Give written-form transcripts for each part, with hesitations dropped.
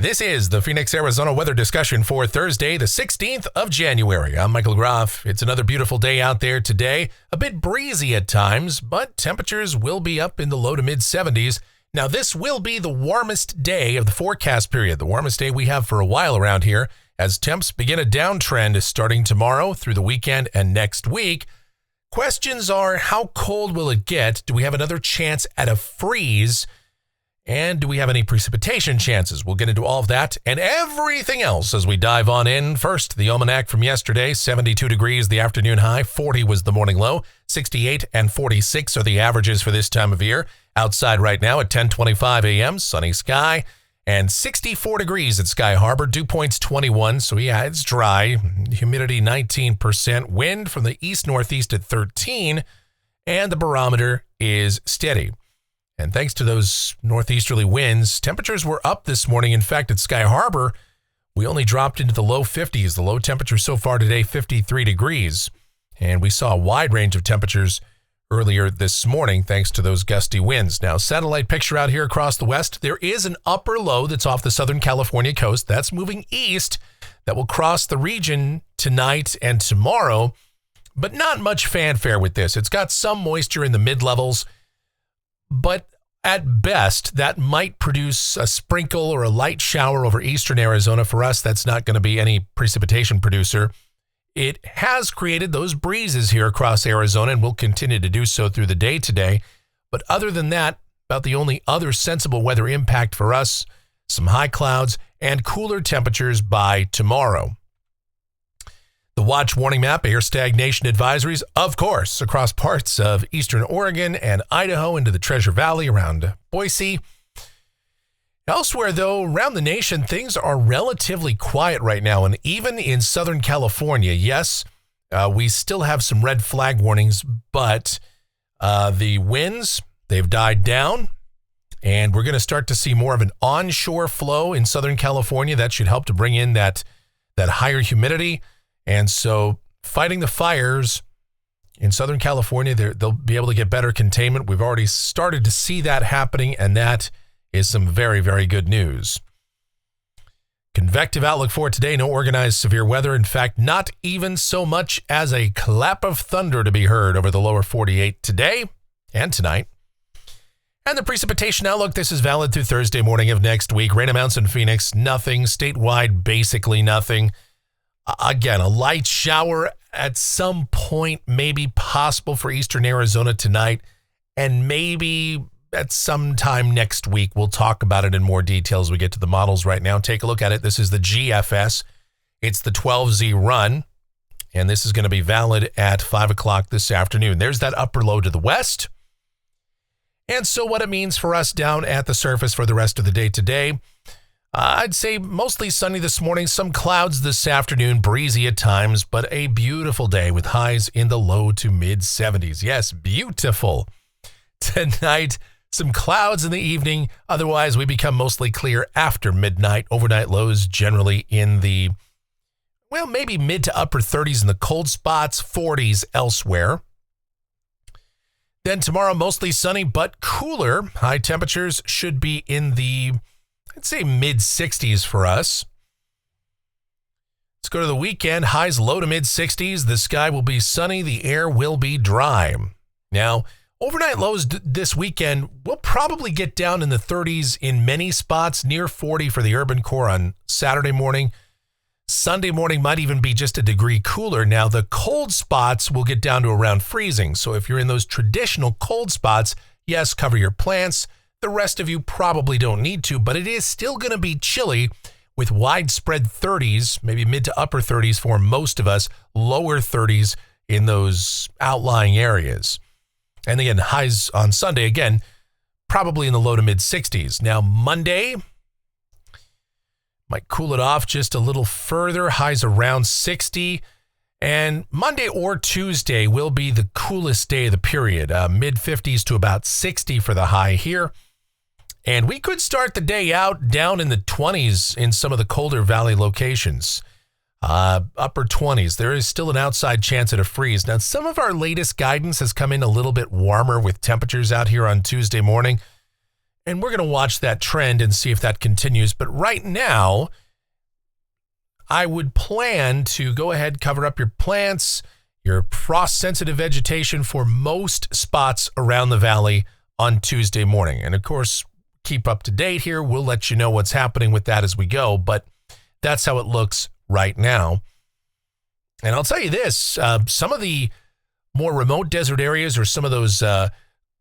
This is the Phoenix, Arizona weather discussion for Thursday, the 16th of January. I'm Michael Groff. It's another beautiful day out there today. A bit breezy at times, but temperatures will be up in the low to mid 70s. Now, this will be the warmest day of the forecast period, the warmest day we have for a while around here, as temps begin a downtrend starting tomorrow through the weekend and next week. Questions are, how cold will it get? Do we have another chance at a freeze? And do we have any precipitation chances? We'll get into all of that and everything else as we dive on in. First, the almanac from yesterday, 72 degrees the afternoon high, 40 was the morning low, 68 and 46 are the averages for this time of year. Outside right now at 10:25 a.m., sunny sky, and 64 degrees at Sky Harbor, dew points 21, so yeah, it's dry. Humidity 19%, wind from the east-northeast at 13, and the barometer is steady. And thanks to those northeasterly winds, temperatures were up this morning. In fact, at Sky Harbor, we only dropped into the low 50s. The low temperature so far today, 53 degrees. And we saw a wide range of temperatures earlier this morning thanks to those gusty winds. Now, satellite picture out here across the west. There is an upper low that's off the Southern California coast. That's moving east. That will cross the region tonight and tomorrow. But not much fanfare with this. It's got some moisture in the mid-levels. But at best, that might produce a sprinkle or a light shower over eastern Arizona. For us, that's not going to be any precipitation producer. It has created those breezes here across Arizona and will continue to do so through the day today. But other than that, about the only other sensible weather impact for us, some high clouds and cooler temperatures by tomorrow. The watch warning map, air stagnation advisories, of course, across parts of eastern Oregon and Idaho into the Treasure Valley around Boise. Elsewhere, though, around the nation, things are relatively quiet right now. And even in Southern California, yes, we still have some red flag warnings, but the winds, they've died down. And we're going to start to see more of an onshore flow in Southern California. That should help to bring in that higher humidity. And so fighting the fires in Southern California, they'll be able to get better containment. We've already started to see that happening, and that is some very, very good news. Convective outlook for today, no organized severe weather. In fact, not even so much as a clap of thunder to be heard over the lower 48 today and tonight. And the precipitation outlook, this is valid through Thursday morning of next week. Rain amounts in Phoenix, nothing. Statewide, basically nothing. Again, a light shower at some point may be possible for eastern Arizona tonight, and maybe at some time next week. We'll talk about it in more detail as we get to the models right now. Take a look at it. This is the GFS. It's the 12Z run, and this is going to be valid at 5 o'clock this afternoon. There's that upper low to the west. And so what it means for us down at the surface for the rest of the day today, I'd say mostly sunny this morning, some clouds this afternoon, breezy at times, but a beautiful day with highs in the low to mid 70s. Yes, beautiful. Tonight, some clouds in the evening. Otherwise, we become mostly clear after midnight. Overnight lows generally in the, well, maybe mid to upper 30s in the cold spots, 40s elsewhere. Then tomorrow, mostly sunny but cooler. High temperatures should be in the, I'd say mid 60s for us. Let's go to the weekend. Highs low to mid 60s. The sky will be sunny. The air will be dry. Now, overnight lows this weekend will probably get down in the 30s in many spots, near 40 for the urban core on Saturday morning. Sunday morning might even be just a degree cooler. Now, the cold spots will get down to around freezing. So if you're in those traditional cold spots, yes, cover your plants. The rest of you probably don't need to, but it is still going to be chilly with widespread 30s, maybe mid to upper 30s for most of us, lower 30s in those outlying areas. And again, highs on Sunday, again, probably in the low to mid 60s. Now, Monday might cool it off just a little further, highs around 60. And Monday or Tuesday will be the coolest day of the period, mid 50s to about 60 for the high here. And we could start the day out down in the 20s in some of the colder valley locations. Upper 20s. There is still an outside chance at a freeze. Now, some of our latest guidance has come in a little bit warmer with temperatures out here on Tuesday morning. And we're going to watch that trend and see if that continues. But right now, I would plan to go ahead, cover up your plants, your frost-sensitive vegetation for most spots around the valley on Tuesday morning. And of course, keep up to date here. We'll let you know what's happening with that as we go, but that's how it looks right now. And I'll tell you this, some of the more remote desert areas or some of those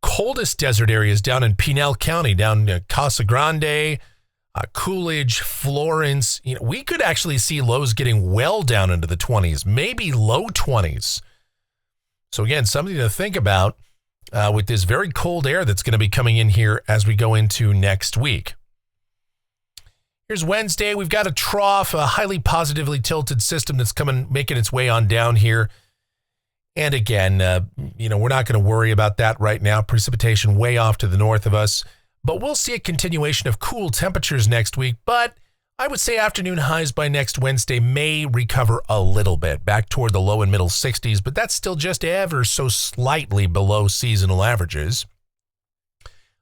coldest desert areas down in Pinal County, down Casa Grande, Coolidge, Florence, we could actually see lows getting well down into the 20s, maybe low 20s. So again, something to think about with this very cold air that's going to be coming in here as we go into next week. Here's Wednesday. We've got a trough, a highly positively tilted system that's making its way on down here. And again, we're not going to worry about that right now. Precipitation way off to the north of us. But we'll see a continuation of cool temperatures next week. But I would say afternoon highs by next Wednesday may recover a little bit, back toward the low and middle 60s. But that's still just ever so slightly below seasonal averages.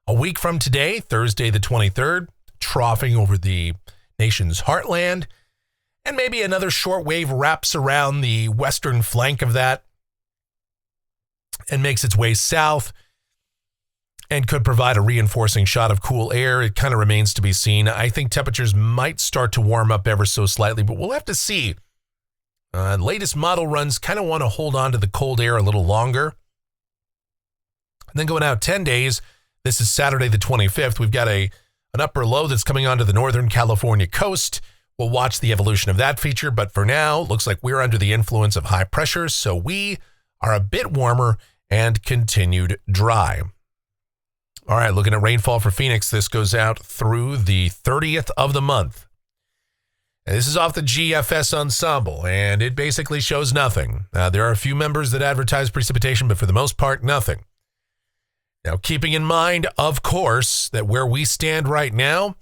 A week from today, Thursday the 23rd, troughing over the nation's heartland. And maybe another short wave wraps around the western flank of that and makes its way south and could provide a reinforcing shot of cool air. It kind of remains to be seen. I think temperatures might start to warm up ever so slightly, but we'll have to see. Latest model runs kind of want to hold on to the cold air a little longer. And then going out 10 days, this is Saturday the 25th, we've got an upper low that's coming onto the northern California coast. We'll watch the evolution of that feature, but for now, looks like we're under the influence of high pressure, so we are a bit warmer and continued dry. All right, looking at rainfall for Phoenix, this goes out through the 30th of the month. And this is off the GFS Ensemble, and it basically shows nothing. There are a few members that advertise precipitation, but for the most part, nothing. Now, keeping in mind, of course, that where we stand right now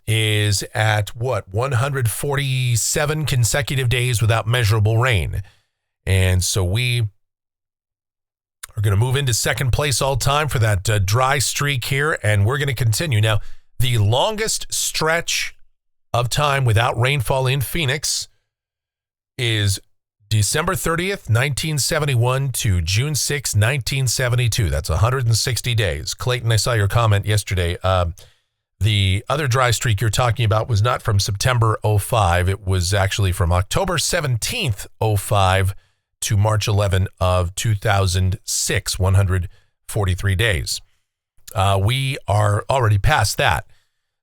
is at, 147 consecutive days without measurable rain. And so we are going to move into second place all time for that dry streak here, and we're going to continue. Now, the longest stretch of time without rainfall in Phoenix is December 30th, 1971 to June 6, 1972. That's 160 days. Clayton, I saw your comment yesterday. The other dry streak you're talking about was not from September 05. It was actually from October 17th, 05 to March 11 of 2006, 143 days. We are already past that.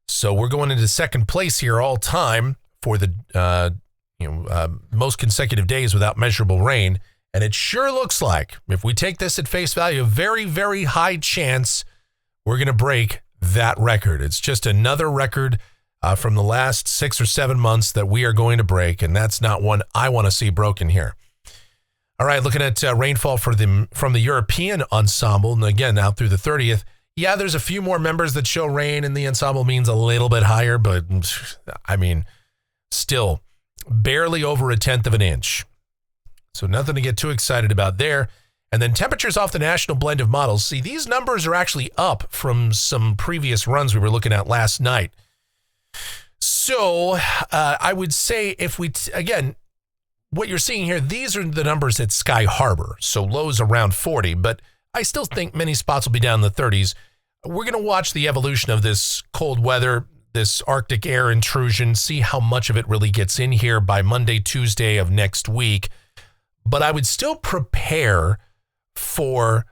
So we're going into second place here all time for the most consecutive days without measurable rain. And it sure looks like, if we take this at face value, a very, very high chance we're going to break that record. It's just another record from the last 6 or 7 months that we are going to break, and that's not one I want to see broken here. All right, looking at rainfall from the European ensemble, and again, out through the 30th, yeah, there's a few more members that show rain, and the ensemble means a little bit higher, but I mean, still barely over 1/10 of an inch. So nothing to get too excited about there. And then temperatures off the national blend of models. See, these numbers are actually up from some previous runs we were looking at last night. So I would say if we, again, what you're seeing here, these are the numbers at Sky Harbor. So lows around 40, but I still think many spots will be down in the 30s. We're going to watch the evolution of this cold weather, this Arctic air intrusion, see how much of it really gets in here by Monday, Tuesday of next week. But I would still prepare for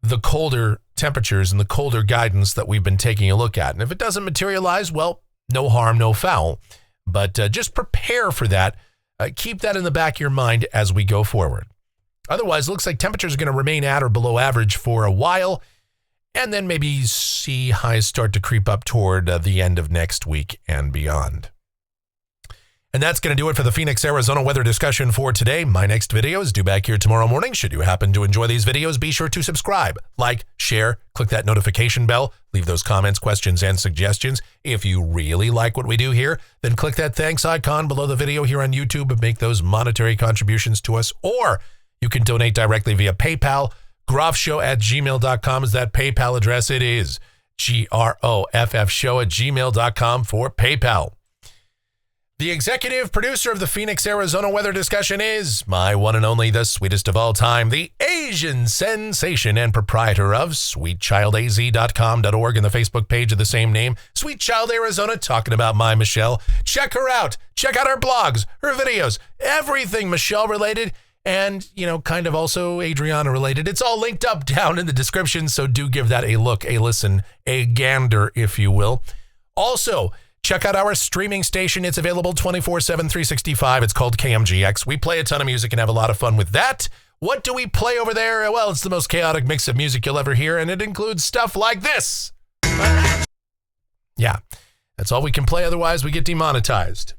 the colder temperatures and the colder guidance that we've been taking a look at. And if it doesn't materialize, well, no harm, no foul. But just prepare for that. Keep that in the back of your mind as we go forward. Otherwise, it looks like temperatures are going to remain at or below average for a while, and then maybe see highs start to creep up toward the end of next week and beyond. And that's going to do it for the Phoenix, Arizona weather discussion for today. My next video is due back here tomorrow morning. Should you happen to enjoy these videos, be sure to subscribe, like, share, click that notification bell, leave those comments, questions, and suggestions. If you really like what we do here, then click that thanks icon below the video here on YouTube and make those monetary contributions to us. Or you can donate directly via PayPal. GroffShow@gmail.com is that PayPal address. It is GROFFshow@gmail.com for PayPal. The executive producer of the Phoenix, Arizona weather discussion is my one and only, the sweetest of all time, the Asian sensation and proprietor of sweetchildaz.com.org and the Facebook page of the same name, Sweet Child Arizona, talking about my Michelle. Check her out. Check out her blogs, her videos, everything Michelle related, and, kind of also Adriana related. It's all linked up down in the description, so do give that a look, a listen, a gander, if you will. Also, check out our streaming station. It's available 24/7, 365. It's called KMGX. We play a ton of music and have a lot of fun with that. What do we play over there? Well, it's the most chaotic mix of music you'll ever hear, and it includes stuff like this. Yeah, that's all we can play. Otherwise, we get demonetized.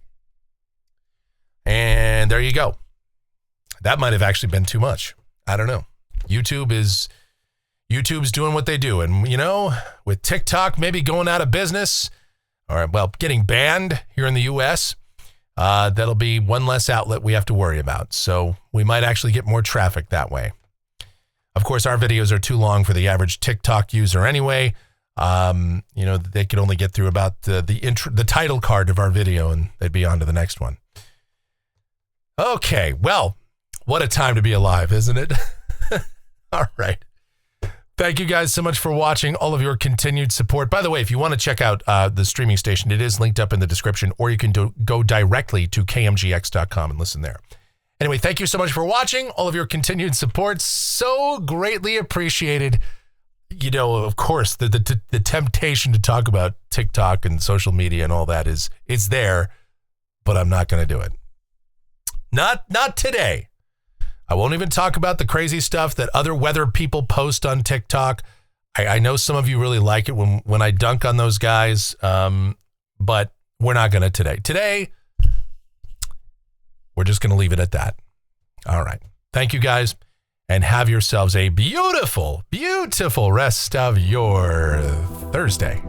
And there you go. That might have actually been too much. I don't know. YouTube's doing what they do. And, with TikTok maybe going out of business, or, getting banned here in the U.S., that'll be one less outlet we have to worry about. So we might actually get more traffic that way. Of course, our videos are too long for the average TikTok user anyway. They could only get through about the title card of our video, and they'd be on to the next one. Okay, well, what a time to be alive, isn't it? All right. Thank you guys so much for watching, all of your continued support. By the way, if you want to check out the streaming station, it is linked up in the description, or you can go directly to kmgx.com and listen there. Anyway, thank you so much for watching, all of your continued support. So greatly appreciated. Of course, the temptation to talk about TikTok and social media and all that is there, but I'm not going to do it. Not today. I won't even talk about the crazy stuff that other weather people post on TikTok. I know some of you really like it when I dunk on those guys, but we're not going to today. Today, we're just going to leave it at that. All right. Thank you guys, and have yourselves a beautiful, beautiful rest of your Thursday.